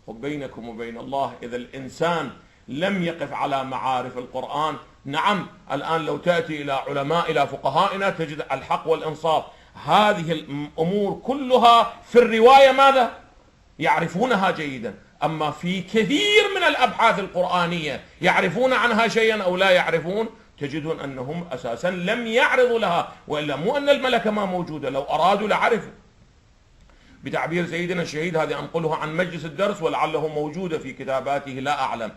وبينكم وبين الله إذا الإنسان لم يقف على معارف القرآن. نعم الآن لو تأتي إلى علماء إلى فقهائنا تجد الحق والإنصاف، هذه الأمور كلها في الرواية ماذا؟ يعرفونها جيدا. أما في كثير من الأبحاث القرآنية يعرفون عنها شيئا أو لا يعرفون، تجدون أنهم أساسا لم يعرضوا لها، وإلا مو أن الملكة ما موجودة، لو أرادوا لعرفوا. بتعبير سيدنا الشهيد، هذه أنقلها عن مجلس الدرس ولعله موجودة في كتاباته لا أعلم.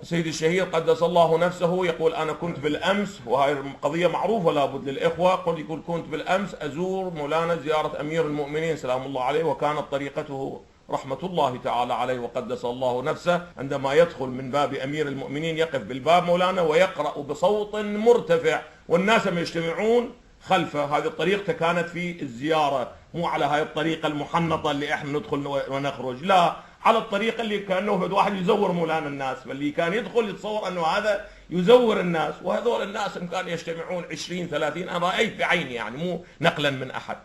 السيد الشهيد قدس الله نفسه يقول: أنا كنت بالأمس، وهي قضية معروفة لابد للإخوة، يقول كنت بالأمس أزور مولانا زيارة أمير المؤمنين سلام الله عليه، وكانت طريقته رحمة الله تعالى عليه وقدس الله نفسه عندما يدخل من باب أمير المؤمنين يقف بالباب مولانا ويقرأ بصوت مرتفع والناس يجتمعون خلفه. هذه الطريقة كانت في الزيارة، مو على هاي الطريقة المحنطة اللي احنا ندخل ونخرج، لا، على الطريقة اللي كأنه واحد يزور مولانا الناس، فاللي كان يدخل يتصور أنه هذا يزور الناس، وهذول الناس كانوا يجتمعون 20-30، أنا رأيت بعيني يعني مو نقلا من أحد.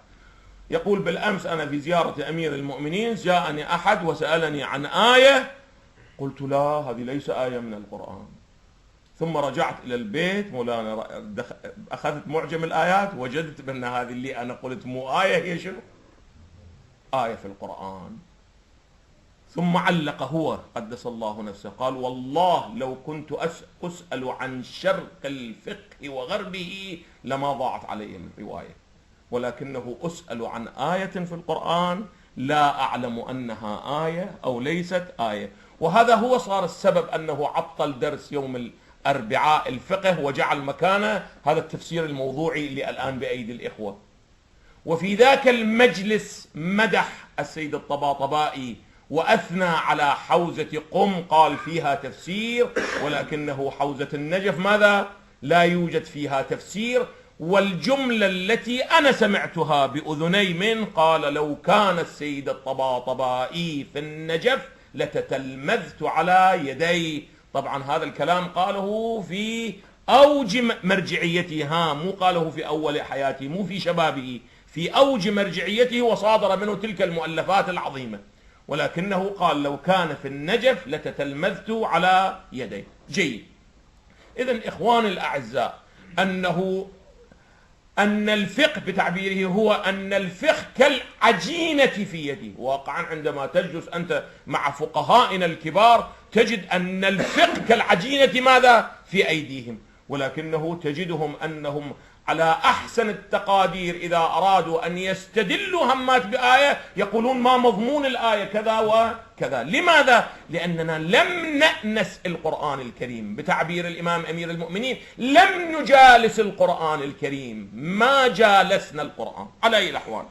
يقول: بالأمس أنا في زيارة أمير المؤمنين جاءني أحد وسألني عن آية، قلت: لا، هذه ليس آية من القرآن. ثم رجعت إلى البيت مولانا، أخذت معجم الآيات وجدت بأن هذه اللي أنا قلت مو آية، هي شنو؟ آية في القرآن. ثم علق هو قدس الله نفسه قال: والله لو كنت أسأل عن شرق الفقه وغربه لما ضاعت علي الرواية، ولكنه أسأل عن آية في القرآن لا أعلم أنها آية أو ليست آية. وهذا هو صار السبب أنه عطل درس يوم الأربعاء الفقه وجعل مكانه هذا التفسير الموضوعي اللي الآن بأيدي الإخوة. وفي ذاك المجلس مدح السيد الطباطبائي وأثنى على حوزة قم، قال فيها تفسير، ولكنه حوزة النجف ماذا؟ لا يوجد فيها تفسير. والجملة التي أنا سمعتها بأذني من قال: لو كان السيد الطباطبائي في النجف لتتلمذت على يدي. طبعا هذا الكلام قاله في أوج مرجعيته، مو قاله في أول حياته، مو في شبابه، في أوج مرجعيته، وصادر منه تلك المؤلفات العظيمة، ولكنه قال: لو كان في النجف لتتلمذت على يدي. جيد. إذن إخواني الأعزاء، أن الفقه بتعبيره هو أن الفقه كالعجينة في يدي. واقعا عندما تجلس أنت مع فقهائنا الكبار تجد أن الفقه كالعجينة ماذا؟ في أيديهم، ولكنه تجدهم أنهم على أحسن التقادير إذا أرادوا أن يستدلوا همات بآية يقولون ما مضمون الآية كذا وكذا. لماذا؟ لأننا لم نأنس القرآن الكريم، بتعبير الإمام أمير المؤمنين لم نجالس القرآن الكريم، ما جالسنا القرآن على أي الأحوال.